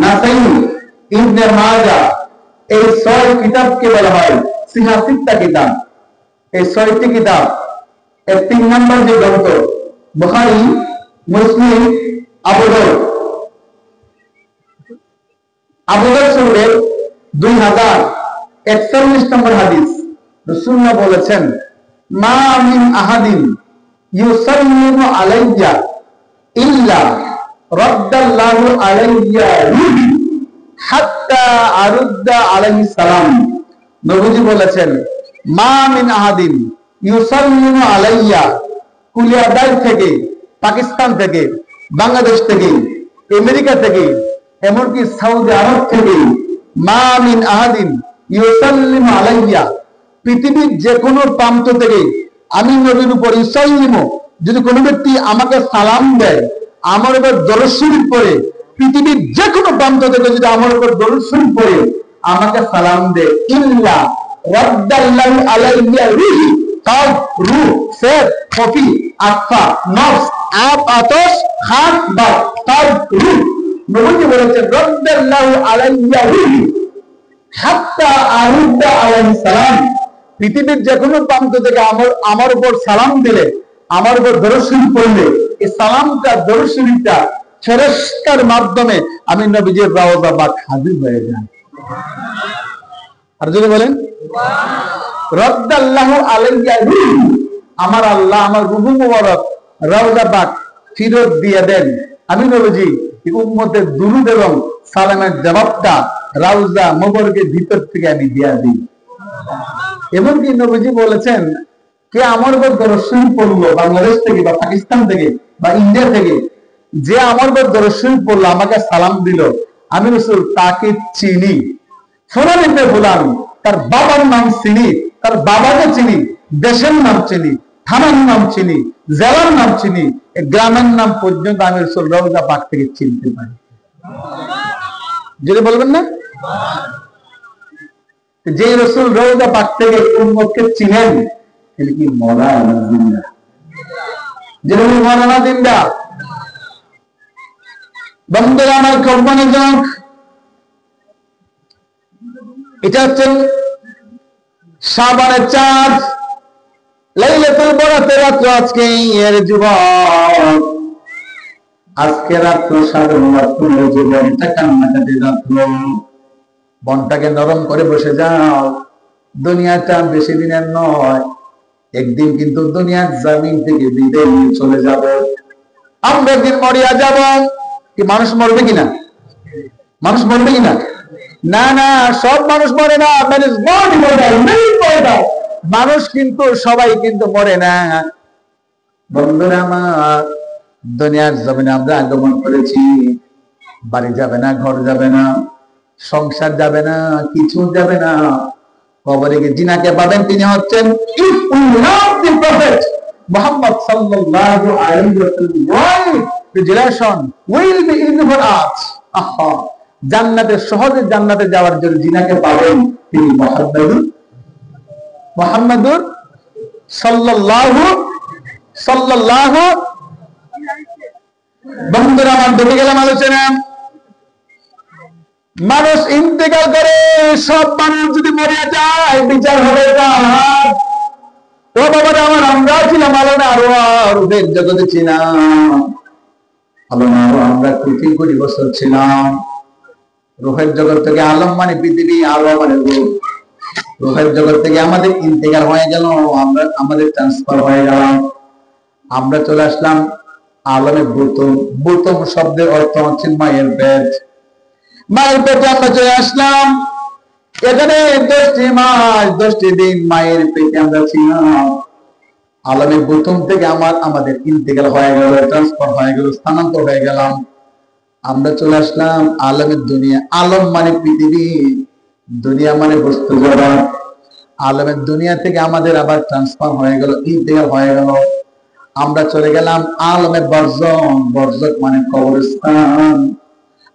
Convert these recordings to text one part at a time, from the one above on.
নাসাই, ইবনে মাজাহ, এই 6 কিতাবকে বলা হয় সিহাসিত্তা কিতাব। এই 6টি কিতাব, এর 3 নম্বর যে গ্রন্থ বুখারী, মুসলিম, আবু দাউদ শরীফের 2041 নম্বর হাদিস, রাসূলুল্লাহ বলেছেন, মা মিন আহাদিন ইউসাল্লিমু আলাইয়া ইল্লা রাদ্দাল্লাহু আলাইয়া রূহি হাত্তা আরুদ্দা আলাইহিস সালাম। নবীজি বলেছেন, মা মিন আহাদিন ইউসাল্লিমু আলাইয়া, কুলিয়াদাই থেকে, পাকিস্তান থেকে, বাংলাদেশ থেকে, আমেরিকা থেকে, এমনকি সৌদি আরব থেকে, মা মিন আহাদিন ইউসাল্লিমু আলাইয়া, পৃথিবীর যে কোনো প্রান্ত থেকে আমি নবীর উপর ইউসাল্লিমু, যদি কোনো ব্যক্তি আমাকে সালাম দেয়, আমার উপর দরুদ শরীফ পড়ে, পৃথিবীর যে কোনো প্রান্ত থেকে যদি আমার উপর দরুদ শরীফ পড়ে আমাকে সালাম দেয়, ইল্লা রাদ্দাল্লাহু আলাইয়া রূহি, কাল, রূহ, সের, কফি, আফা, নফস, আপ, আতশ, খান, বা, কাল, রূহ। নবীজি বলেছেন, রাদ্দাল্লাহু আলাইয়া রূহি হাত্তা আরুদ্দা আলাইহিস সালাম, পৃথিবীর যে কোনো প্রান্ত থেকে আমার উপর সালাম দিলে, আমার উপর দরুদ শরীফ পড়লে, এই সালামটা, দরুদ শরীফটা ফেরেশতার মাধ্যমে আমি নবীজির রওজা পাক হাজির হয়ে যাই। আর যদি বলেন রাদ্দাল্লাহু আলাইয়া রূহি, আমার আল্লাহ আমার রূহ মুবারক রওজা পাক ফিরত দিয়ে দেন, আমি নবীজি উম্মতের দুরূদ এবং সালামের জবাবটা রওজা মুবারকের ভিতর থেকে আমি দিয়ে দিই। এমনকি নবীজি বলেছেন, কে আমার উপর দরুদ শরীফ পড়লো বাংলাদেশ থেকে বা পাকিস্তান থেকে বা ইন্ডিয়া থেকে, যে আমার উপর দরুদ শরীফ পড়লো, আমাকে সালাম দিল, আমি রাসূল তাকে চিনি, ফুলান ইবনে ফুলান, তার বাবার নাম চিনি, তার বাবাকে চিনি, দেশের নাম চিনি, থানার নাম চিনি, জেলার নাম চিনি, গ্রামের নাম পর্যন্ত আমি রাসূল রওজা পাক থেকে চিনতে পারি। যদি বলবেন না, যে রাসূল রওজা পাক থেকে উম্মতকে চিনেন, তিনি কি মরা না জিন্দা? যেরকম মরা না জিন্দা? বন্ধুরা আমার, কোম্পানিজনক, এটা হচ্ছে শাবানের চাঁদ, লাইলাতুল বরাতের রাত। আজকে এর যুবক, আজকে রাত্র সাধারণ জীবনটা কান্নাকাটি রাত্র, মনটাকে নরম করে বসে যাও। দুনিয়াটা বেশি দিনের নয়, একদিন কিন্তু দুনিয়ার জমিন থেকে বিদায় নিয়ে চলে যাব। আমরা একদিন মরিয়া যাব। কি মানুষ মরবে কিনা? মানুষ মরবে কিনা? না না, সব মানুষ মরে না। মানুষ কিন্তু সবাই কিন্তু মরে না। বন্ধুরা আমার, দুনিয়ার জমিনে আমরা আগমন করেছি, বাড়ি যাবে না, ঘর যাবে না, সংসার যাবে না, কিছু যাবে না। কবরে গিয়ে যিনাকে পাবেন তিনি হচ্ছেন মুহাম্মদ সাল্লাল্লাহু আলাইহি ওয়াসাল্লাম। Relation will be in for us. আহা, জান্নাতে, সহজে জান্নাতে যাওয়ার জন্য যিনাকে পাবেন তিনি মুহাম্মাদুর সাল্লাল্লাহু। বন্ধুরা আমার, দেখে গেলাম আলোচনা। মানুষ ইন্তেকাল করে, সব মানুষ যদি মরে যায় বিচার হবে কার? ও বাবারা আমার, আমরা ছিলাম আলোনা রূপের জগতে ছিলাম, আলোনা আমরা কোটি কোটি বছর ছিলাম। রূহের জগৎ থেকে আলম মানে পৃথিবী, আলো মানে রূপ। রূহের জগৎ থেকে আমাদের ইন্তেকাল হয়ে গেল, আমাদের ট্রান্সফার হয়ে গেলাম, আমরা চলে আসলাম আলমে বুতুম। বুতুম শব্দের অর্থ হচ্ছে মায়ের পেট। মায়ের পেটে আমরা চলে আসলাম। এখানে 10টি মাস 10টি দিন মায়ের পেটে আমরা ছিলাম। আলমে বুতুম থেকে আমাদের ইন্তেকাল হয়ে গেল, ট্রান্সফার হয়ে গেল, স্থানান্তর হয়ে গেলাম। আমরা চলে আসলাম আলমের দুনিয়া। আলম মানে পৃথিবী, দুনিয়া মানে বস্তু জগৎ। আলমের দুনিয়া থেকে আমাদের আবার ট্রান্সফার হয়ে গেল, ইন্তেকাল হয়ে গেল। আমরা চলে গেলাম আলমের বর্জক। বর্জক মানে কবরস্থান।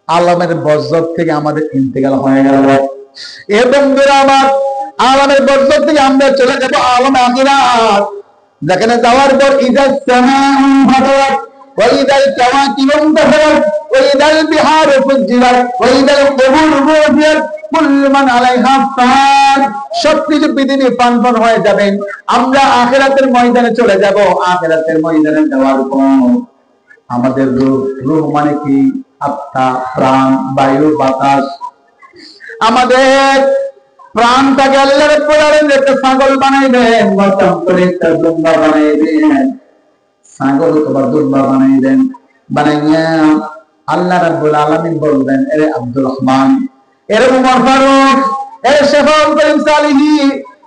আলমের বর্জক থেকে আমাদের ইন্তেকাল হয়ে গেল। এ বন্ধুরা আমার, আলমের বর্জক থেকে আমরা চলে যাব আলমে আখিরাত। যেখানে যাওয়ার পর ইদা সামাউ ফাতারাত ওয়া ইদাল কাওয়াকিবু ইনতাসারাত ওয়াইদাল বিহারু ফুজ্জিরাত ওয়াইদাল কুবুরু বু'থিরাত কুল্লু মান আলাইহা ফান। সবকিছু পৃথিবী ফান হয়ে যাবে, আমরা আখিরাতের ময়দানে চলে যাব। আখিরাতের ময়দানে যাওয়ার পর আমাদের রূহ মানে কি? আত্মা, প্রাণ, বায়ু, বাতাস। আমাদের প্রাণটাকে আল্লাহ রাব্বুল আলামিন একটা ছাগল বানাইবেন, মতাম করে একটা দুম্বা বানাইবেন। ছাগল অথবা দুম্বা বানাইবেন, বানাইয়া আল্লাহ রাব্বুল আলামিন বলবেন, এরে আব্দুর রহমান, এরে উমর ফারুক, এরে শেফাউল করিম সালিহি,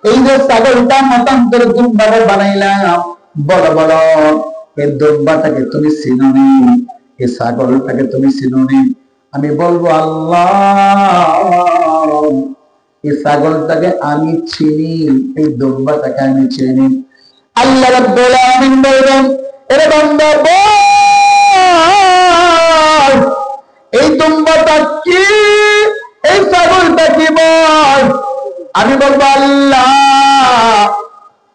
এই যে ছাগলটা মতাম করে দুম্বা বানাইলাম, বলো বলো এই দুম্বাটাকে তুমি চিনোনি? এই ছাগলটাকে তুমি চিনোনি? আমি বলবো আল্লাহ, এই ছাগলটাকে আমি চিনি, এই দুম্বাটাকে আমি চিনি। আল্লাহ রাব্বুল আলামিন বলবেন, এরে বান্দা বল, এই দুম্বাটা কি, এই ছাগলটা কি বল? আমি বলবো আল্লাহ,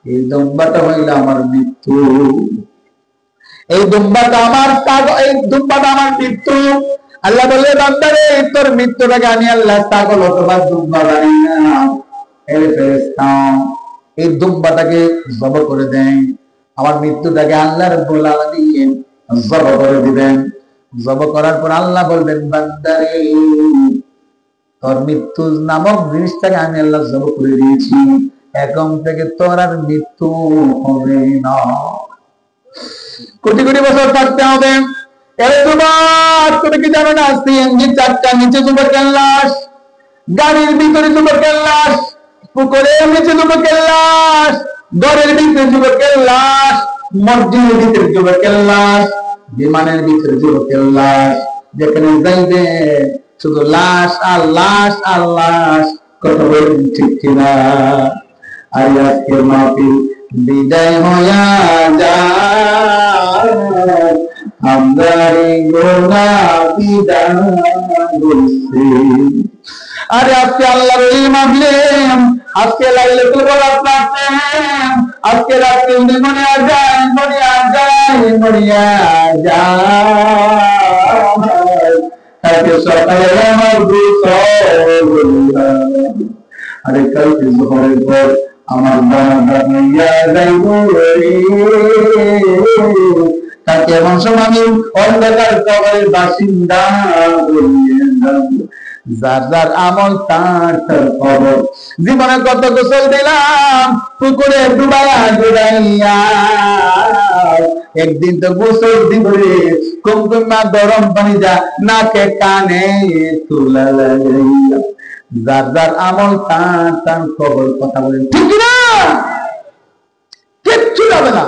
এই দুম্বাটা হইল আমার মৃত্যু, এই দুম্বাটা আমার ছাগল, এই দুম্বাটা আমার মৃত্যু। আল্লাহ বলে, বান্দারে তোর মৃত্যুটাকে আমি আল্লাহ ছাগল অথবা দুম্বা বানাই না। এই ফেরেশতা এই দুম্বাটাকে জবাই করে দেন, আমার মৃত্যুটাকে আল্লাহ রাব্বুল আলামিন জবাই করে দিবেন। জবাই করার পর আল্লাহ বলবেন, বান্দারে তোর মৃত্যু নামক জিনিসটাকে আমি আল্লাহ জবাই করে দিয়েছি, এখন থেকে তোর আর মৃত্যু হবে না। কোটি কোটি বছর থাকতে হবে। এর যুবক, তুমি কি জানো না সিএনজি চারটার নিচে যুবকের লাশ, গাড়ির ভিতরে যুবকের লাশ, পুকুরের নিচে যুবকের লাশ, ঘরের ভিতরে যুবকের লাশ, মসজিদের ভিতরে যুবকের লাশ, বিমানের ভিতরে যুবকের লাশ। যেখানে যাইবে শুধু লাশ আর লাশ আর লাশ। কথা বলেন ঠিক কিনা? আর আজকে মাহফিল বিদায় হইয়া যায়, আমরা গোনা বিদায় বলছি। আরে আজকে আল্লাহর ওই মাহফিল, আজকে লাইলাতুল কদর পাচ্ছেন, আজকে রাতে মনে আর যায়, মনে আর যায়, মনে আর যায়। কালকে সকালে আমার আরে কালকে জোহরের পর আমার বাবা নিয়া যাইব রে। তাকে এমন সময় আমি অন্ধকার কবরের বাসিন্দা বলিয়ে যাব। যার যার আমল তার তার খবর। জীবনে কত গোসল দিলাম পুকুরে ডুবাইয়া, একদিন তো গোসল দিব রে কুমকুমা গরম পানি যা নাকে কানে তুলা লাগাইয়া। যার যার আমল তার তার খবর। কথা বলেন ঠিক না? কিচ্ছু যাবে না,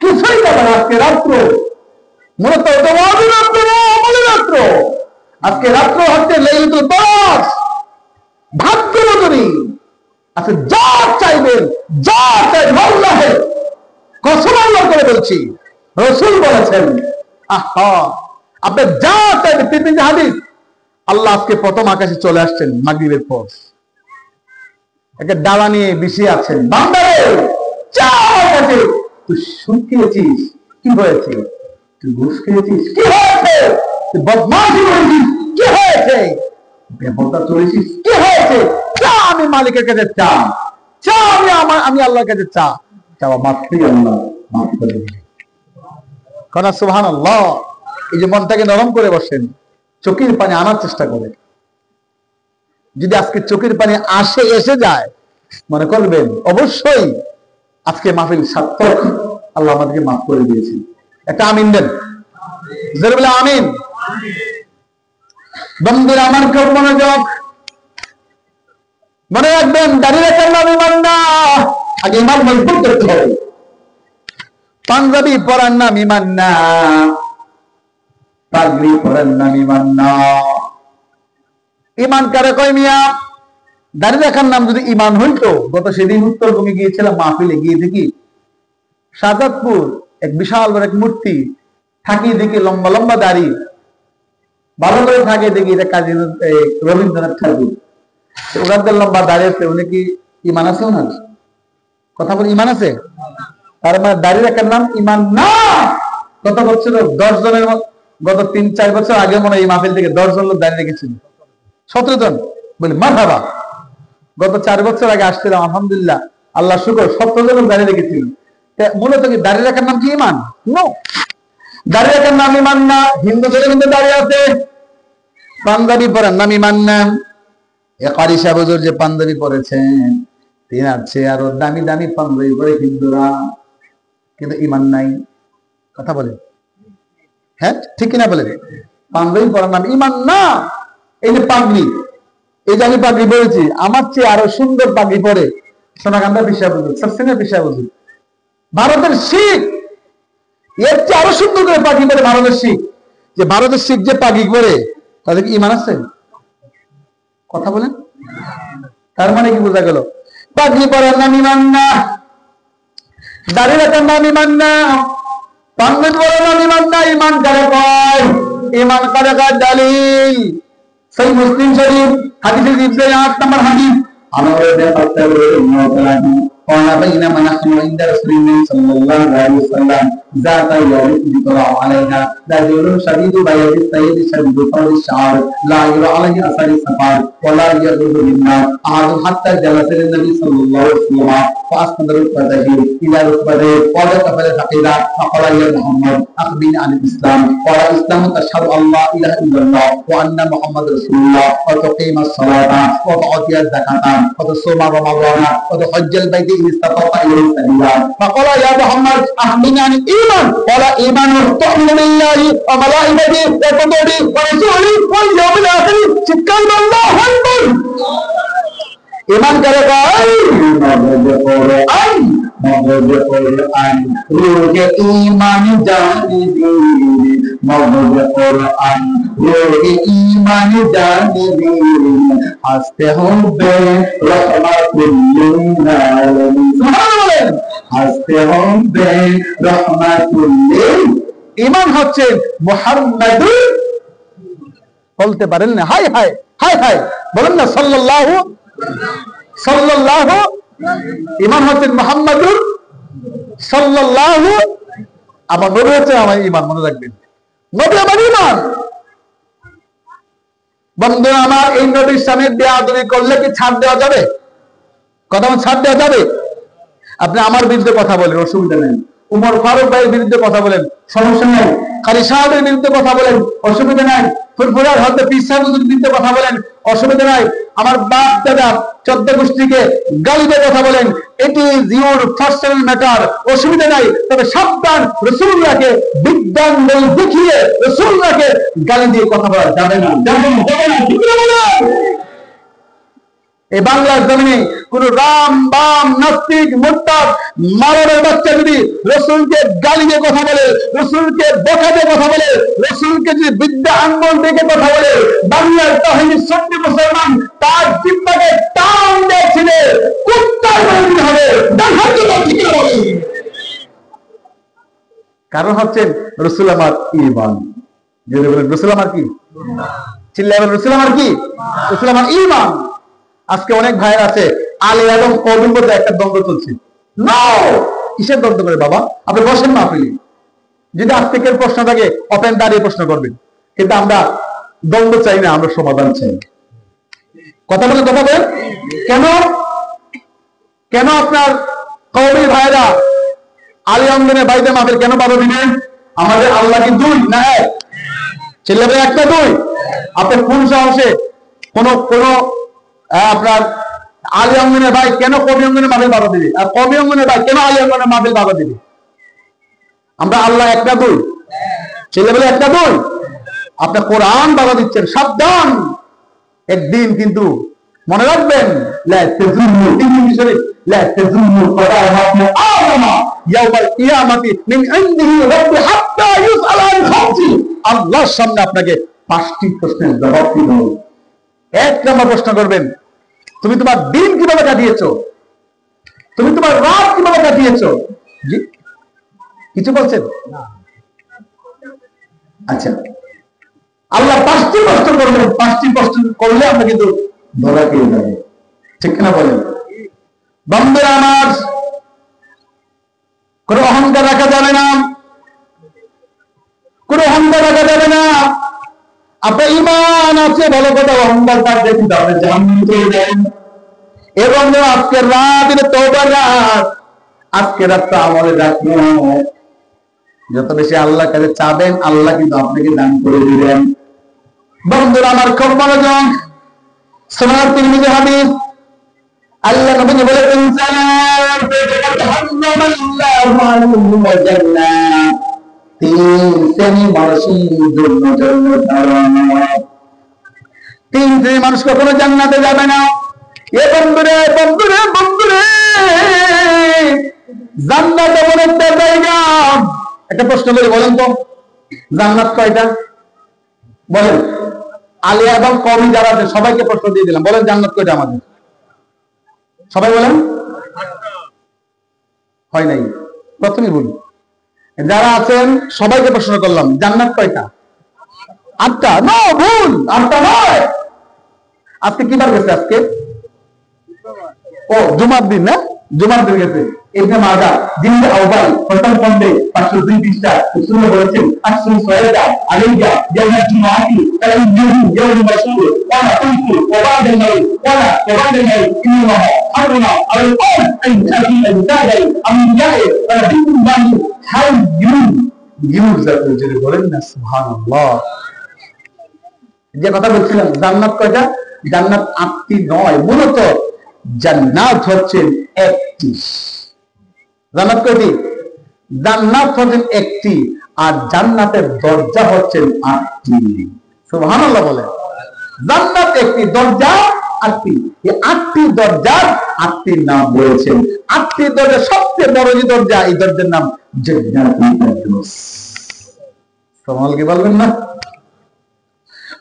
কিছুই যাবে না। আজকে রাত্র মূলত রাত্র, আজকে রাত্র হচ্ছে লাইলাতুল কদর। ভাগ্যবতী আজকে যা চাইবেন, যা চাইবেন আল্লাহের কসম আল্লাহ করে বলছি, রাসূল বলেছেন, আহা আপনি যা চাইবেন। তিরমিজি হাদিস, আল্লাহ আজকে প্রথম আকাশে চলে আসছেন মাগরিবের পর, একটা ডালা নিয়ে বিছিয়ে আছেন। বান্দারে চা আছে, তুই সুদ খেয়েছিস, কি হয়েছে? তুই ঘুষ খেয়েছিস, কি হয়েছে? তুই বদমাশি করেছিস, কি হয়েছে? বেপরদা চলেছিস, কি হয়েছে? চা আমি মালিকের কাছে চা, চা আমি আল্লাহর কাছে চা, চাওয়া মাত্রই আল্লাহ মাফ করে দিবেন। কারণ সুবহানাল্লাহ, এই যে মনটাকে নরম করে বসেন, চোখের পানি আনার চেষ্টা করে। যদি আজকে চোখের পানি এসে যায়, মনে করবেন অবশ্যই আজকে মাহফিল সার্থক, আল্লাহ আমাদেরকে মাফ করে দিয়েছেন। একটা আমিন দেন, জোরে আমিন। বন্ধুরা আমার খুব মনোযোগ, মনে রাখবেন দাঁড়িয়ে রাখার নাম ইমান না, আগে ইমান মজবুত করতে হবে। পাঞ্জাবি পরার নাম ইমান না, পাগড়ি পরার নাম ইমান না। ইমান কারে কয় মিয়া? দাঁড়িয়ে রাখার নাম যদি ইমান হইতো, গত সেদিন উত্তরবঙ্গে গিয়েছিলাম মাহফিলে, গিয়ে দেখি শাহজাদপুর এক বিশাল বড় এক মূর্তি, থাকি দেখি লম্বা লম্বা দাড়ি, ভালো করে থাকে দেখি এটা কাজী রবীন্দ্রনাথ ঠাকুর। ওনাদের লম্বা দাঁড়িয়ে আছে, উনি কি ইমান আছে ওনার? কথা বলে ইমান আছে? তার মানে দাঁড়িয়ে রাখার নাম ইমান না। কথা বলছিল 10 জনের গত 3-4 বছর আগে মনে হয় এই মাহফিল থেকে 10 জন লোক দাঁড়িয়ে রেখেছিল, 17 জন। বলি মারহাবা। গত 4 বছর আগে আসছিলাম, আলহামদুলিল্লাহ, আল্লাহ শুকর, 17 জন লোক দাঁড়িয়ে রেখেছিল। মূলত কি দাঁড়িয়ে রাখার নাম কি ইমান? নো, দাঁড়িয়ে রাখার নাম ইমান না। হিন্দু ছেলে কিন্তু দাঁড়িয়ে আছে, পাঞ্জাবি পরার নাম ইমান না। কারি সাহেব হুজুর যে পাঞ্জাবি পরেছেন, তিনি আছে আরো দামি দামি পাঞ্জাবি পরে হিন্দুরা, কিন্তু ইমান নাই। কথা বলে, হ্যাঁ ঠিক কিনা বলেন? পাঞ্জাবি পরার নাম ইমান না। এই যে পাগড়ি, এই যে আমি পাগড়ি পরেছি, আমার চেয়ে আরো সুন্দর পাগড়ি পরে সোনাকান্দা পিসা হুজুর, সবসেনে পিসা হুজুর, ভারতের শিখ, এর চেয়ে আরো সুন্দর করে পাগড়ি পরে ভারতের শিখ। যে ভারতের শিখ যে পাগড়ি পরে, তাদের কি ইমান আছে? কথা বলেন। তার মানে কি বোঝা গেল? পাগড়ি পরার নাম ইমান না, দাড়ি রাখার নাম ইমান না, পাঞ্জাবি পরার নাম ইমান না। ইমান কারে কয়? ইমান কারে কয়? দলিল সহিহ মুসলিম শরীফ হাদিসে জিবরে 8 নম্বর হাদিস, আমাদের ব্যাপারটা হলো قال بينما نحن عند رسول الله صلى الله عليه وسلم ذات يوم يطلع علينا رجل شديد بياض الثياب شديد طول الشعر لا يرى عليه اثر السفر ولا يضر منا احد حتى جلس النبي صلى الله عليه وسلم فاسند ركبته الى ركبته قال كفر فقيل فقال يا محمد اخبرني عن الاسلام قال الاسلام تشهد ان لا اله الا الله وان محمد رسول الله وتقيم الصلاه وتؤتي الزكاه وتصوم رمضان وتحج البيت فقال يا محمد أخبرني عن الإيمان قال إيمان تؤمن بالله وملائكته وكتبه ورسوله واليوم الآخر চিৎকার আল্লাহু আকবার। ঈমান কারে কয়? মগজে কোরআন রোগে ঈমান জানিবি, মগজে কোরআন রোগে ঈমান জানিবি, হাসতে হবে রহমাতুল লিল আলামিন। সুবহানাল্লাহ, হাসতে হবে রহমাতুল লিল। ঈমান হচ্ছে মুহাম্মাদুর, বলতে পারেন না? হাই হাই হাই হাই বলেন না সাল্লাল্লাহু সাল্লাল্লাহু। ঈমান হচ্ছে মুহাম্মাদুর সাল্লাল্লাহু। আমার নবী হচ্ছে আমার ঈমান, মনে রাখবেন, নবী আমার ঈমান। বন্ধুরা আমার, এই নবীর সামনে বেয়াদবি করলে কি ছাড় দেওয়া যাবে? কথা ছাড় দেওয়া যাবে? আপনি আমার বিরুদ্ধে কথা বলেন, অসুবিধা নেই। উমর ফারুক ভাইয়ের বিরুদ্ধে কথা বলেন, সমস্যা নেই। কারি সাহেবের বিরুদ্ধে কথা বলেন, অসুবিধা নাই। ফুরফুরার হতে পীর সাহেবের বিরুদ্ধে কথা বলেন, অসুবিধা নাই। আমার বাপ দাদা 14 গোষ্ঠীকে গালি দিয়ে কথা বলেন, এটি ইজ ইউর পার্সোনাল ম্যাটার, অসুবিধা নাই। তবে সাবধান, রাসূলুল্লাহকে বিজ্ঞান বল দেখিয়ে রাসূলুল্লাহকে গালি দিয়ে কথা বলা যাবে না, যাবে না, যাবে না। ঠিক না? এই বাংলার জমিনে কোন রাম বাম নাস্তিক মুরতাদ মারার বাচ্চা যদি রাসূলকে গালি দিয়ে কথা বলে, রাসূলকে বোকা দিয়ে কথা বলে, রাসূলকে যদি বিদ্যা আঙ্গুল দিয়ে কথা বলে, বাংলার তাওহীদ সুন্নি মুসলমান তার জিহ্বাকে টান দিয়েছিল, কুত্তার মতো হবে। কারণ হচ্ছে রাসূল আমার ঈমান। যদি বলেন রাসূল আমার কি? চিল্লাবেন রাসূল আমার কি? রাসূল আমার ঈমান। আজকে অনেক ভাইয়ের আছে আলী এবং কওমের মধ্যে একটা দ্বন্দ্ব চলছে। নাও, কিসের দ্বন্দ্ব করে বাবা? আপনি বসেন না আপনি, যদি আজ থেকে প্রশ্ন থাকে ওপেন দাঁড়িয়ে প্রশ্ন করবেন। কিন্তু আমরা দ্বন্দ্ব চাই না, আমরা সমাধান চাই। কথা বলে কথা বলেন। কেন কেন আপনার কওমের ভাইরা আলী আঙ্গনে বাইদে মাহফিল কেন বাধা দিবেন? আমাদের আল্লাহ কি দুই না এক? ছেলেবে একটা দুই। আপনি কোন সাহসে কোন কোন আপনার আলী অঙ্গনের ভাই কেন কবি অঙ্গনের মাহফিল বাধা দিবে, আর কবি অঙ্গনের ভাই কেন আলী অঙ্গনের মাহফিল বাধা দিবে? আমরা আল্লাহ একটা দুই, ছেলেবেলা একটা দুই। আপনি কোরআন বাধা দিচ্ছেন, সাবধান। একদিন কিন্তু মনে রাখবেন, আল্লাহর সামনে আপনাকে 5টি প্রশ্নের জবাব দিতে হবে। 1 নম্বর প্রশ্ন করবেন, তুমি তোমার দিন কিভাবে কাটিয়েছো? তুমি তোমার রাত কিভাবে কাটিয়েছো? জি, কিছু বলছেন? আচ্ছা, আল্লাহ 5টি প্রশ্ন করবেন। 5টি প্রশ্ন করলে আমরা কিন্তু ধরা খেয়ে যাবো, ঠিক না বলেন? বন্ধুরা আমার, কোন অহংকার রাখা যাবে না, কোন অহংকার রাখা যাবে না। আপনার ঈমান আছে ভালো কথা, অহংকার থাকলে কিন্তু আপনি জাহান্নামে চলে যাবেন। এবং আজকের রাত এটা তওবার রাত, আজকের রাতটা আমলের রাত। যত বেশি আল্লাহর কাছে চাবেন আল্লাহ কিন্তু আপনাকে দান করে দিবেন। বন্ধুরা আমার খুব মনোযোগ, সুনান তিরমিজি হাদিস, আল্লাহ নবী বলেছেন তিন শ্রেণীর মানুষ কখনো জান্নাতে যাবে না। এ বন্ধুরে বন্ধুরে বন্ধুরে, জান্নাত এমন একটা জায়গা। একটা প্রশ্ন করে বলেন তো, জান্নাত কয়টা? বলেন। আলিয়া এবং কওমি যারা আছে সবাইকে প্রশ্ন দিয়ে দিলাম, বলেন জান্নাত কয়টা আমাদের? সবাই বলেন। হয় নাই, প্রথমে বলি। যারা আছেন সবাইকে প্রশ্ন করলাম, জান্নাত কয়টা? 8টা। না, ভুল, 8টা নয়। আজকে কি বার গেছে? আজকে ও জুমার দিন, না? জুমার দিন গেছে। ইবনে মাজাহ জিলদ আউয়াল প্রথম খণ্ডে 502 পৃষ্ঠা রাসূলুল্লাহ বলেছেন আসরু সালাতা আলাইয়া ইয়াউমুল জুমআতি কালাইয়ুহু ইয়াউমুল মাশহুর ওয়া কুনতু ওয়া বা'দানাহু ওয়া বা'দানাহু ইন্নাল্লাহ হারামা আলাল কওম আন তা'তিল জাদাই আমবিয়া'i ওয়া বিল্লাহি হাইয়ুন ইউজাতু। যদি বলেন না সুবহানাল্লাহ। যে কথা বলছিলাম, জান্নাত কয়টা? জান্নাত 8টি নয়। মূলত জান্নাত হচ্ছে একটি। জান্নাত কয়টি? জান্নাত হচ্ছে একটি, আর জান্নাতের দরজা হচ্ছে 8টি। সুবহানাল্লাহ বলে। জান্নাত একটি, দরজা 8টি। এই 8টি দরজার 8টির নাম বলেছেন। 8টি দরজা, সবচেয়ে বড় যে দরজা, এই দরজার নাম জান্নাতুল ফেরদৌস। সুবহানাল্লাহ কি বলবেন না?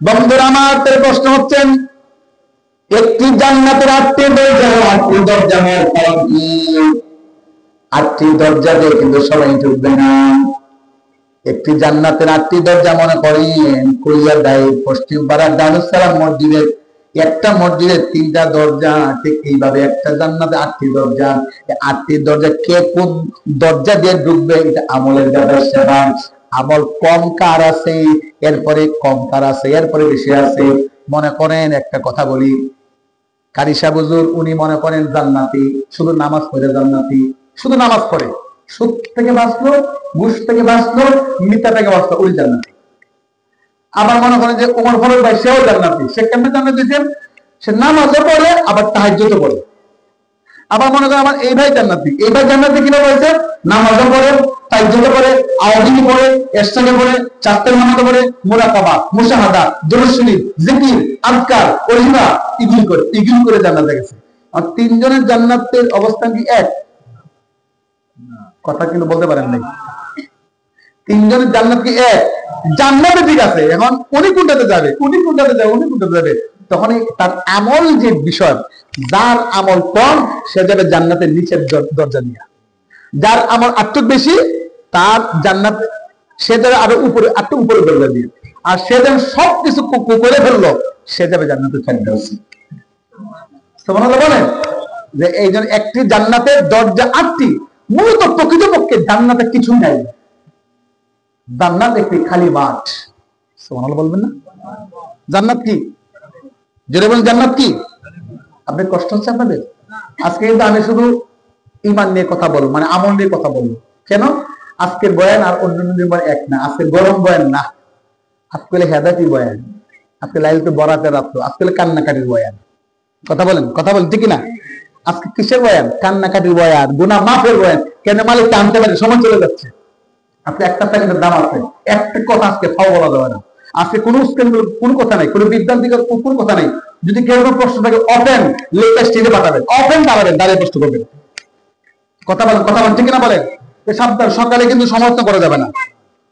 বন্ধুরা আমার, প্রশ্ন হচ্ছেন একটি জান্নাতের 8টি দরজা, 8টি দরজা কি? 8টি দরজা দিয়ে কিন্তু সবাই ঢুকবে না। একটি জান্নাতের 8টি দরজা মনে করেন কুলিয়ারদাই পশ্চিম পাড়ার দারুস সালাম মসজিদের একটা মসজিদের 3টা দরজা, ঠিক এইভাবে একটা জান্নাতে 8টি দরজা। 8টি দরজা কে কোন দরজা দিয়ে ঢুকবে এটা আমলের ব্যাপার। আমল কম কার আছে, এরপরে কম কার আছে, এরপরে বেশি আছে। মনে করেন একটা কথা বলি, কারি সাহেব হুজুর উনি মনে করেন জান্নাতি, শুধু নামাজ পড়ে জান্নাতি, শুধু নামাজ পড়ে, সুদ থেকে বাঁচলো, ঘুষ থেকে বাঁচলো, মিথ্যা থেকে বাঁচলো, উনি জান্নাতি। আবার মনে করেন যে ওমর ফারুক ভাই, সেও জান্নাতি। সে কেমনে জান্নাত দিয়েছেন? সে নামাজও পড়ে আবার তাহাজ্জুদও পড়ে। আবার মনে করেন আমার এই ভাই জান্নাতি। এই ভাই জান্নাতি কিনা বলছে? নামাজও পড়ে, তাহাজ্জুদও পড়ে, আওয়ামী পড়ে, ইহসানে পড়ে, চারটা নামাজও পড়ে, মুরাকাবা, মুশাহাদা, দুরূদ শরীফ, জিকির, আযকার, ওয়াজিফা এগুলো করে জান্নাতে গেছে। আর 3 জনের জান্নাতের অবস্থান কি এক? কথা কিন্তু বলতে পারেন নাই। 3 জনের জান্নাত কি এক? জান্নাতে ঠিক আছে, এখন উনি কোনটাতে যাবে, উনি কোনটাতে যাবে, উনি কোনটাতে যাবে, তখন তার আমল যে বিষয়, যার আমল কম সে যাবে জান্নাতের নিচের দরজা দিয়ে, যার আমল একটু বেশি তার জান্নাত সে যাবে আরো উপরে, একটু উপরে দরজা দিয়ে। আর সে যেন সবকিছু করে ফেললো, সে যাবে জান্নাতের ফেরদাউস। সুবহানাল্লাহ বলেন যে এই জন্য একটি জান্নাতের দরজা 8টি। মূলত প্রকৃতপক্ষে জান্নাতে কিছু নাই, জান্নাত একটি খালি মাঠ। সুবহানাল্লাহ বলবেন না? জান্নাত কি? জোরে বলেন জান্নাত কি? আপনার কষ্ট হচ্ছে আপনাদের? আজকে কিন্তু আমি শুধু ঈমান নিয়ে কথা বলবো, মানে আমল নিয়ে কথা বলবো। কেন? আজকের বয়ান আর অন্যান্য দিন বয়ান এক না। আজকে গরম বয়ান না, আজকে হেদায়েতি বয়ান, আজকে লাইলাতুল বরাতের রাত, আজকে কান্নাকাটির বয়ান। কথা বলেন, কথা বলেন ঠিক না? আজকে কিসের বয়ান? কান্নাকাটির বয়ান, গুনাহ মাফের বয়ান। কেন? মালিক টানতে পারে, সময় চলে যাচ্ছে। আপনি একটা সেকেন্ডের দাম আছে, একটা কথা আজকে ফাও বলা যাবে না। আজকে কোনো কোনো কথা নাই, কোনো বিদ্যান্তিকের কোনো কথা নাই। যদি কেউ কোনো প্রশ্ন থাকে ওপেন লেটেস্ট স্টেজে পাঠাবেন, ওপেন দাঁড়াবেন, দাঁড়িয়ে প্রশ্ন করবেন। কথা বলেন, কথা বলেন ঠিক না? বলেন সাবধান, সকালে কিন্তু সমালোচনা করা যাবে না,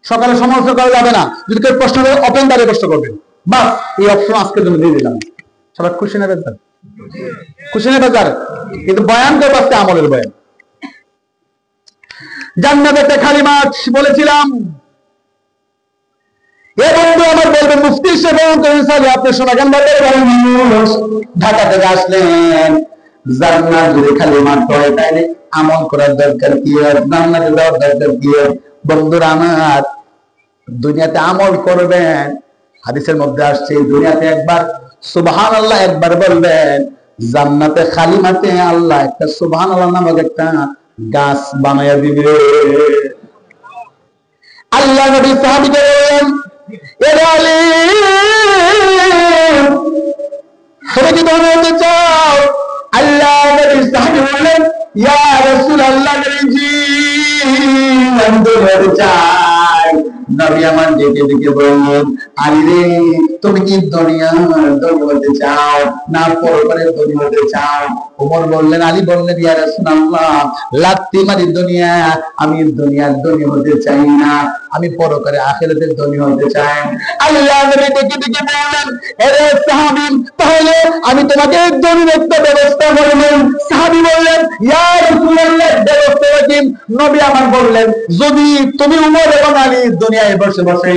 সকালে সমালোচনা করা যাবে না। যদি কেউ প্রশ্ন করে ওপেন দাঁড়িয়ে প্রশ্ন করবেন, বাস এই অপশন আজকের জন্য দিয়ে দিলাম। সবাই খুশি নেবেন, স্যার খুশি নেবেন স্যার। কিন্তু বয়ান করবো আজকে আমলের বয়ান। জান্নাতে খালি মাঠ বলেছিলাম। এ বন্ধু আমার বলবেন মুফতি সাহেব আপনি শোনা কেন ঢাকা থেকে আসলেন, জান্নাত যদি খালি মাঠ হয় তাহলে আমল করার দরকার কি? জান্নাতে যাওয়ার দরকার কি? বন্ধুরা আমার, দুনিয়াতে আমল করবেন। হাদিসের মধ্যে আসছে দুনিয়াতে একবার সুবহানাল্লাহ একবার বলবেন, জান্নাতে খালি মাঠে আল্লাহ একটা সুবহানাল্লাহ নামক একটা গাছ বানায়া দিবে। আল্লাহ নবী সাহাবীকে বললেন, এ আলী তুমি কি ধনী হতে চাও? আল্লাহ নবী সাহাবী বললেন, ইয়া রাসূলুল্লাহ জি আমি ধনী হতে চাই। নবী আমার ডেকে ডেকে বললেন, আলী রে তুমি কি ধনী হতে চাও না পরকালে ধনী হতে চাও? ওমর বললেন, আলী বললেন, ইয়া রাসূলুল্লাহ লাত্তি মারি দুনিয়া, আমি দুনিয়ার ধনী হতে চাই না, আমি পরকালে আখিরাতের ধনী হতে চাই। আল্লাহ নবী ডেকে ডেকে বললেন, আরে সাহাবী তাহলে আমি তোমাকে ধনীর একটা ব্যবস্থা করবেন। সাহাবী বললেন, ইয়া রাসূলুল্লাহ ব্যবস্থা কি? নবী আমার বললেন, যদি তুমি উমর এবং আলী দুনিয়ায় বসে বসে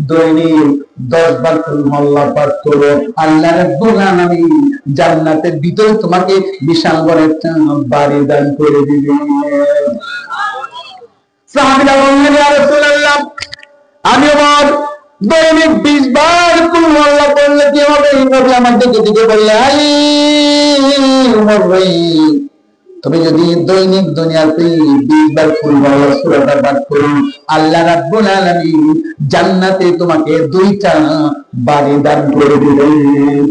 দৈনিক 10 বার কুলহুল্লাহ পাঠ করো, আল্লাহ রাব্বুল আলামিন জান্নাতের ভিতরে তোমাকে বিশাল বড় একটা বাড়ি দান করে দিবেন। সাহাবীরা বললেন, ইয়া রাসূলুল্লাহ আমি আমার দৈনিক 20 বার কুলহুল্লাহ পড়লে কি হবে? নবী আমার দিকে দিকে বললেন, আলী উমর ভাই তুমি যদি দৈনিক দুনিয়াতে 20 বার কুলহুল্লাহ সূরাটা পাঠ করো, আল্লাহ রাব্বুল আলামিন জান্নাতে তোমাকে 2টা বাড়ি দান করে দিবেন।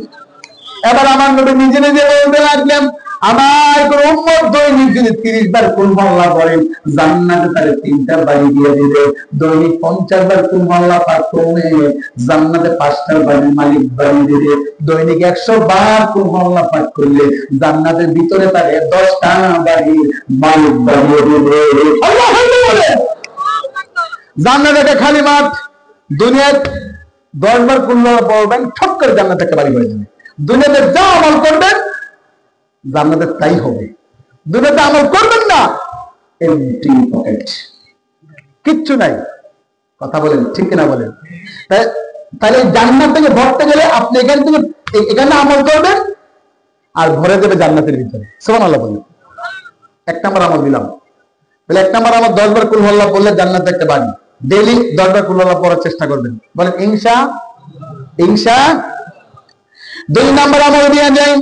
এবার আমার নবী নিজে নিজে বলতে লাগলেন, আমার কোন উম্মত দৈনিক যদি 30 বার কুলহুল্লাহ পড়েন, জান্নাতে তারে 3টা বাড়ি দিয়ে দিবে। দৈনিক 50 বার কুলহুল্লাহ পাঠ করলে জান্নাতে 5টা বাড়ির মালিক বাড়ি দিবে। দৈনিক 100 বার কুলহুল্লাহ পাঠ করলে জান্নাতের ভিতরে তারে 10টা বাড়ির মালিক বাড়িয়ে দিবে। আল্লাহু আকবার। জান্নাতে একটা খালি মাঠ, দুনিয়ায় 10 বার কুলহুল্লাহ পড়বেন, ঠক করে জান্নাতে একটা বাড়ি হয়ে যাবে। দুনিয়াতে যা আমল করবেন জান্নাতে তাই হবে। দুনিয়াতে আমল করবেন না, এমটি পকেট, কিচ্ছু নাই। কথা বলেন ঠিক কিনা বলেন? তাহলে জান্নাত থেকে ভরতে গেলে আপনি এখানে আমল করবেন আর ভরে দেবে জান্নাতের ভিতরে। সুবহানাল্লাহ বলেন। 1 নাম্বার আমল দিলাম, বলে 1 নাম্বার আমল 10 বার কুলহুল্লাহ পড়লে জান্নাতে একটা বাড়ি। ডেইলি 10 বার কুলহুল্লাহ পড়ার চেষ্টা করবেন, বলেন ইনশা। 2 নাম্বার আমল দিয়ে যায়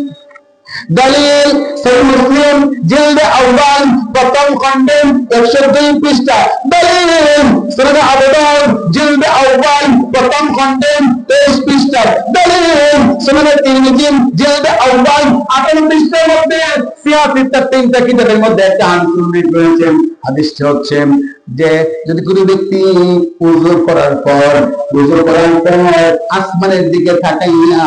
দলিল সহিহ মুসলিম জিলদে আউয়াল প্রথম খণ্ডে 102 পৃষ্ঠা। দলিল সুনানে আবু দাউদ জিলদে আউয়াল প্রথম খণ্ডে 23 পৃষ্ঠা। দলিল সুনানে তিরমিজি জিলদে আউয়াল 18 পৃষ্ঠার মধ্যে সিয়াসিতা 3টা কিতাবের মধ্যে একটা হাদিস উল্লেখ রয়েছে। হাদিসটি হচ্ছে যে যদি কোনো ব্যক্তি ওযু করার পর আসমানের দিকে তাকাইয়া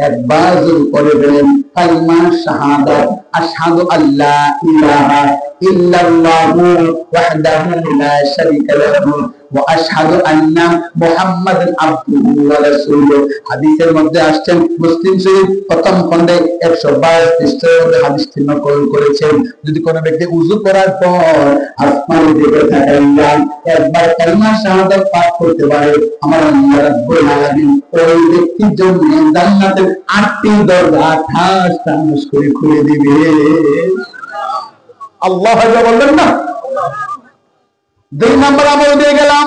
একবার ওযু করবেন, কালিমা শাহাদাত আশহাদু আল্লা ইলাহা ইল্লাল্লাহু ওয়াহদাহু লা শারীকা লাহু ওয়া আশহাদু আন্না মুহাম্মাদান আবদুহু ওয়া রাসূলুহু। হাদিসের মধ্যে আসছে, মুসলিম শরীফ প্রথম খণ্ডে 122 পৃষ্ঠার মধ্যে হাদিসটি নকল করেছেন। যদি কোনো ব্যক্তি ওযু করার পর আসমানের দিকে তাকাইয়া একবার কালিমা শাহাদাত পাঠ করতে পারে, আমার আল্লাহ রাব্বুল আলামিন ওই ব্যক্তির জন্য জান্নাতের 8টি দরজা ঠাস ঠাস করে খুলে দিবে। আল্লাহ আকবার বললেন না? 2 নাম্বার আমল দিয়ে গেলাম,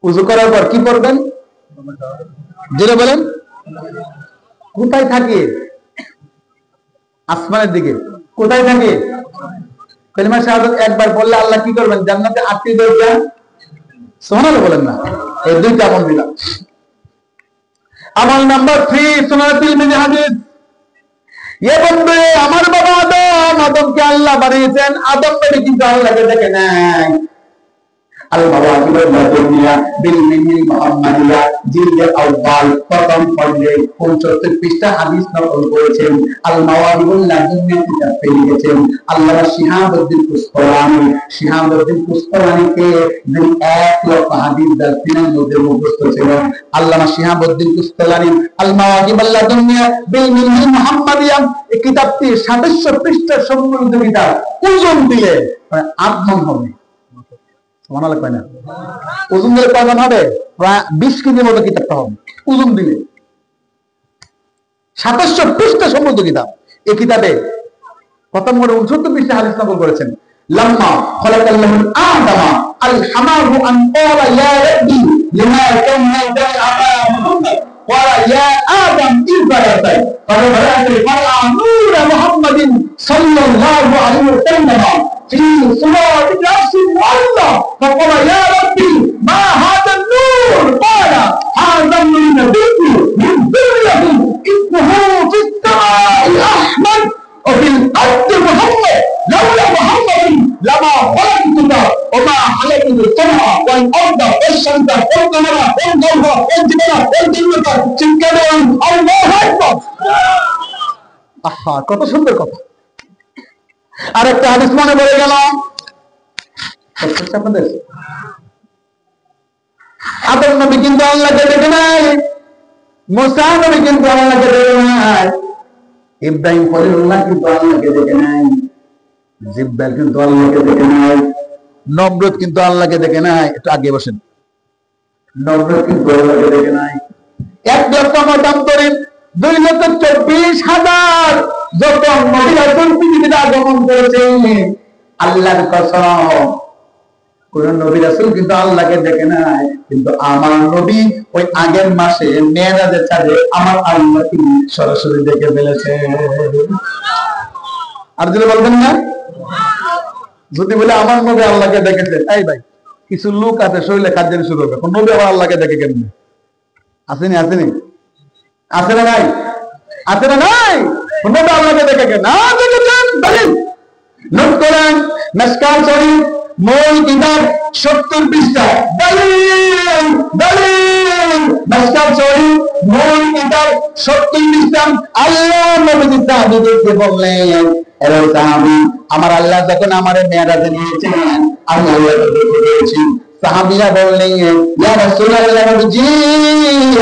ওযু করার পর কি করবেন? জোরে বলেন। কোথায় থাকে? আসমানের দিকে। কোথায় থাকে? কালিমা শাহাদাত একবার বললে আল্লাহ কি করবেন? জান্নাতে 8টি দরজা। সুবহানাল্লাহ বলেন না? এই 2টা আমল দিলাম। আমল নাম্বার 3 সুনানে তিরমিজি হাদিস। এ বন্ধু, আমার বাবা আদমকে আল্লাহ বানিয়েছেন, আদম নবী কিন্তু আল্লাহকে দেখে নাই। আল মাওয়াহিবুল দুনিয়া বিল মিনিল মুহাম্মাদিয়া জিলদে আউয়াল প্রথম খণ্ডে 75 পৃষ্ঠা হাদিস নকল করেছেন। আল মাওয়াহিবুল দুনিয়া কিতাবে লিখেছেন আল্লামা শিহাবউদ্দিন কুসতালানিকে যিনি 1 লক্ষ হাদিস দার্সিনের মধ্যে মুখস্থ ছিলেন। আল্লামা শিহাবউদ্দিন কুসতালানি আল মাওয়াহিবুল দুনিয়া বিল মিনিল মুহাম্মাদিয়া এই কিতাবটি 2700 পৃষ্ঠার সম্মিলিত কিতাব। ওজন দিলে 8 মণ হবে। সুবহানাল্লাহ কয় না? ওজন দিলে কয় মণ হবে? প্রায় 20 কেজির মতো কিতাবটা হবে ওজন দিলে। 2700 পৃষ্ঠা সম্মিলিত কিতাব। এই কিতাবে প্রথম করে 69 পৃষ্ঠা হাদিস নকল করেছেন। লাম্মা খালাকাল্লাহু আদামা আলহামাহু আন ক্বালা ইয়া রাব্বি লিমা কামমাতা আলা মুহাম্মদ ক্বালা ইয়া আদম ইবারাতাই ফারাআতাল ফারআ নূর মুহাম্মাদিন সাল্লাল্লাহু আলাইহি ওয়াসাল্লাম في صورة نفس الله فقال يا ربي ما هذا النور قال هذا النبي من ذرية اسمه في السماء أحمد وفي الأرض محمد لولا محمد لما خلقتك وما خلقت السماء والأرض والشمس والقمر والضوء والجبال والجنة شكرا الله أكبر কত সুন্দর কথা। আরেকটা হাদিস মনে পড়ে গেল আপনাদের, আদম নবী কিন্তু আল্লাহকে দেখে নাই, মুসা নবী কিন্তু আল্লাহকে দেখে নাই, ইব্রাহিম খলিলুল্লাহ কিন্তু আল্লাহকে দেখে নাই, জিব্রাইল কিন্তু আল্লাহকে দেখে নাই, নমরুদ কিন্তু আল্লাহকে দেখে নাই। একটু আগে বসেন। নমরুদ কিন্তু আল্লাহকে দেখে নাই। 1,00,000 মতান্তরে 2,24,000 যত নবী রাসূল পৃথিবীতে আগমন করেছেন, আল্লাহর কসম কোন নবী রাসূল কিন্তু আল্লাহকে দেখে নাই, কিন্তু আমার নবী ওই আগের মাসে মেরাজের চাঁদে আমার আল্লাহকে সরাসরি দেখে ফেলেছে। আর যদি বলবেন না, যদি বলে আমার নবী আল্লাহকে দেখেছে, এই ভাই কিছু লোক আছে শরীরে খাদ্য শুরু হবে, নবী আবার আল্লাহকে দেখে কেমনে? আসেনি আসেনি আছে না নাই? আছে না নাই? নবী আল্লাহকে দেখে কেন না দেখেছেন? বলেন নোট করেন, মিশকাত শরীফ মূল কিতাব 70 পৃষ্ঠা, দলিল দলিল মিশকাত শরীফ মূল কিতাব 70 পৃষ্ঠা। আল্লাহ নবী সাহাবীদেরকে বললেন, এরা সাহাবী, আমার আল্লাহ যখন আমারে মেরাজে নিয়েছেন আমি আল্লাহকে দেখে পেয়েছি। সাহাবীরা বললেন, ইয়া রাসূলুল্লাহ, নবীজি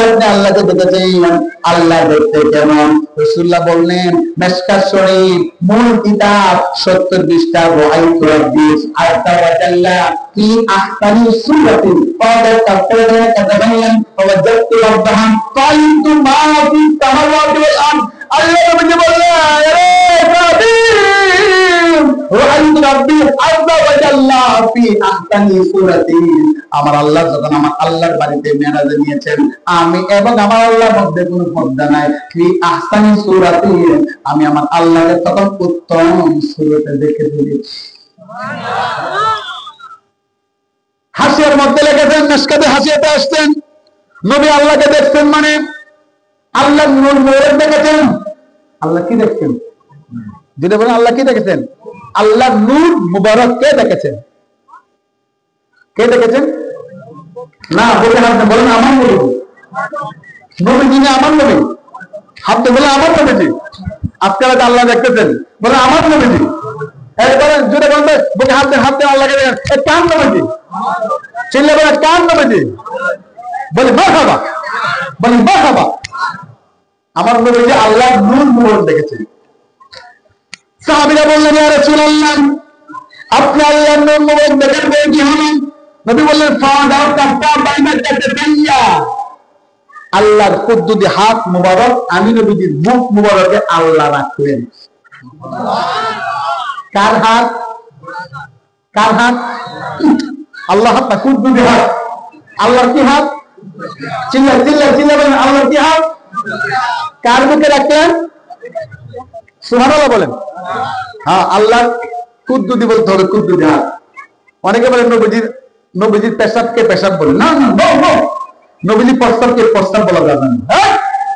আপনি আল্লাহকে দেখেছেন, আল্লাহ দেখতে কেমন? রাসূলুল্লাহ বললেন, মিশকাত শরীফ মূল কিতাব 70 পৃষ্ঠা, রাআইতু রাব্বি আযজা ওয়া জাল্লা ফি আহসানি সূরাতিন ক্বালা কাফারা কাতাবায়ান ওয়াজাদতু রাব্বাহা কাইতু মা ফি সামাওয়াতি ওয়াল আরদ। আল্লাহ নবীজি বললেন, আরে কাবীর রাআইতু রাব্বি আযজা ওয়া জাল্লা ফি আহসানি সূরাতিন, আমার আল্লাহ যখন আমার আল্লাহর বাড়িতে মেরাজে নিয়েছেন, আমি এবং আমার আল্লাহর মধ্যে কোনো পর্দা নাই, ফি আহসানি সূরাতিন, আমি আমার আল্লাহকে তখন উত্তম সূরতে দেখে ফেলেছি। হাসিয়ার মধ্যে লিখেছেন, মিশকাতে হাসিয়াতে আসছেন, নবী আল্লাহকে দেখছেন মানে আল্লাহর নূর মুবারক দেখেছেন। আল্লাহ কি দেখছেন? যদি বলেন আল্লাহ কি দেখেছেন? আল্লাহর নূর মুবারককে দেখেছেন। কে দেখেছেন? না বলে আপনি বলেন আমার নবী, নবীজি না আমার নবী, আপনি বলেন আমার নবীজি। আজকাল আল্লাহ দেখতেছেন, বলে আমার নবীজি। বলেন যদি বলবে বুকে হাত দেন, হাত দেন আল্লাহকে দেখেন, কার নবীজি? চিল্লা বলে কার নবীজি? বলে মারহাবা, বলে মারহাবা, আমার নবীজি আল্লাহর নূর মুবারক দেখেছেন। সাহাবীরা বললেন, ইয়া রাসূলুল্লাহ আপনি আল্লাহর নূর মুবারক দেখেন কি হলো? নবী বললেন, ফাদাও কাফা বাইনা কাতাবাইয়া, আল্লাহর কুদ্দুদি হাত মুবারক আমি নবীজির মুখ মুবারকে আল্লাহ রাখলেন। কার হাত? কার হাত? আল্লাহ হাত না, কুদ্দুদি হাত। আল্লাহর কি হাত? চিল্লা চিল্লা চিল্লা বলেন, আল্লাহর কি হাত? কার মুখে রাখলেন? সুবহানাল্লাহ বলেন। হ্যাঁ, আল্লাহর কুদ্দুদি বলতে হবে, কুদ্দুদি হাত। অনেকে বলেন নবীজির পেশাবকে পেশাব বলে, না না, নবীজির প্রস্তাবকে প্রস্তাব বলা যাবে না,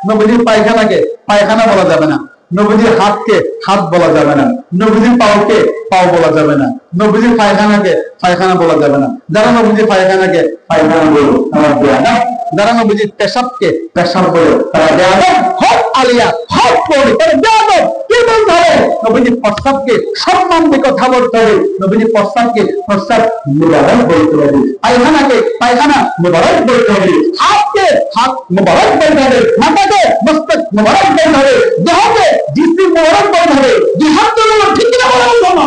নবীজির পায়খানাকে পায়খানা বলা যাবে না, নবীজির হাতকে হাত বলা যাবে না, নবীজির পাওকে পাও বলা যাবে না, নবীজির পায়খানাকে পায়খানা বলা যাবে না। যারা নবীজির পায়খানাকে পায়খানা বলে তারা বেয়াদব, যারা নবীজির পেশাবকে পেশাব বলে তারা বেয়াদব, হক আলিয়া হক পড়ে তারা বেয়াদব। কি বলতে হবে? নবীজির প্রস্তাবকে সম্মান দিয়ে কথা বলতে হবে, নবীজির প্রস্তাবকে প্রস্তাব মুবারক বলতে হবে, পায়খানাকে পায়খানা মুবারক বলতে হবে, হাতকে হাত মুবারক বলতে হবে, মাথাকে মস্তক মুবারক বলতে হবে, দেহকে জিসিম মুবারক বলতে হবে। দুই হাত তুলে ঠিক না বলা না,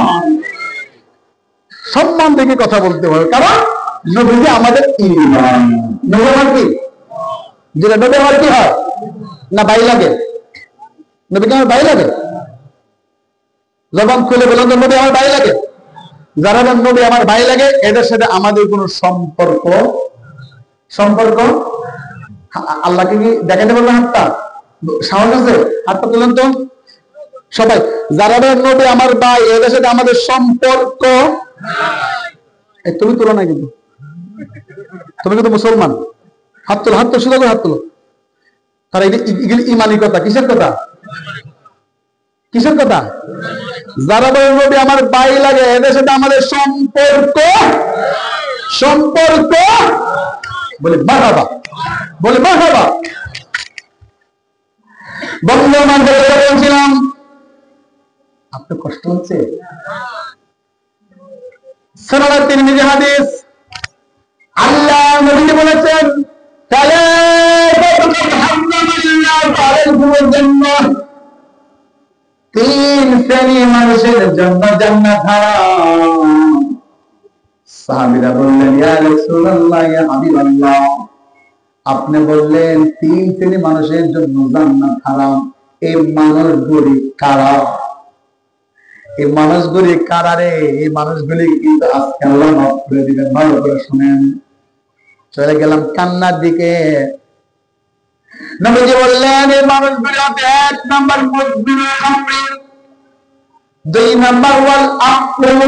সম্মান দেখে কথা বলতে হবে, কারণ নবীজি আমাদের ঈমান। নবী আমার কি? যেটা নবী আমার কি হয় না ভাই লাগে? নবীকে আমার ভাই লাগে? জবান খুলে বলেন তো, নবী আমার ভাই লাগে? যারা নবী আমার ভাই লাগে এদের সাথে আমাদের কোনো সম্পর্ক সম্পর্ক আল্লাহকে কি দেখাতে পারবে হাতটা? সাহস আছে? হাতটা তুলেন তো সবাই। যারা নবী আমার ভাই এদের সাথে আমাদের সম্পর্ক। তুমি তুলো না, কিন্তু তুমি কিন্তু মুসলমান। হাত তোলো, হাত তোলো, শুধু হাত তোলো। তারা এগুলি ইমানি কথা। কিসের কথা? কিসের কথা? যারা নবী আমার ভাই লাগে এদের সাথে আমাদের সম্পর্ক সম্পর্ক বলে মারহাবা, বলে মারহাবা। বন্ধুমান বলছিলাম, আপনার কষ্ট হচ্ছে? সুনান তিরমিজি হাদিস, আল্লাহ নবী বলেছেন কালে তিন শ্রেণী মানুষের জন্য জান্নাত হারাম। সাহাবীরা বললেন ইয়া রাসূলুল্লাহ, ইয়া হাবিবাল্লাহ, আপনি বললেন তিন শ্রেণী মানুষের জন্য জান্নাত হারাম, এই মানুষগুলি কারা? এই মানুষগুলি কারা রে? এই মানুষগুলি কিন্তু আজকে আল্লাহ মাফ করে দিবেন। ভালো করে শুনেন। চলে গেলাম কান্নার দিকে। নবীজি বললেন এই মানুষগুলি হতে 1 নাম্বার মুদমিনুল খামরি, 2 নাম্বার ওয়াল আকল,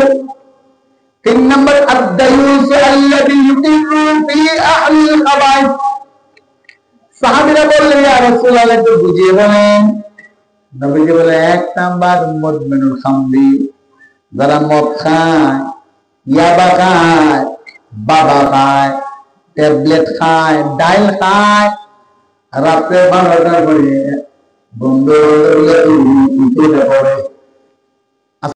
3 নাম্বার আদ-দায়ুস আল্লাযী ইউকিরু ফি আহলিল খাবাইস। সাহাবীরা বললেন ইয়া রাসূলুল্লাহ, একটু বুঝিয়ে বলেন। নবীজি বলে 1 নাম্বার মুদমিনুল খামরি, যারা মদ খায়, ইয়াবা খায়, বাবা খায়, ট্যাবলেট খায়, ডাইল খায়, রাত্রে 12টার পরে বন্ধু পড়ে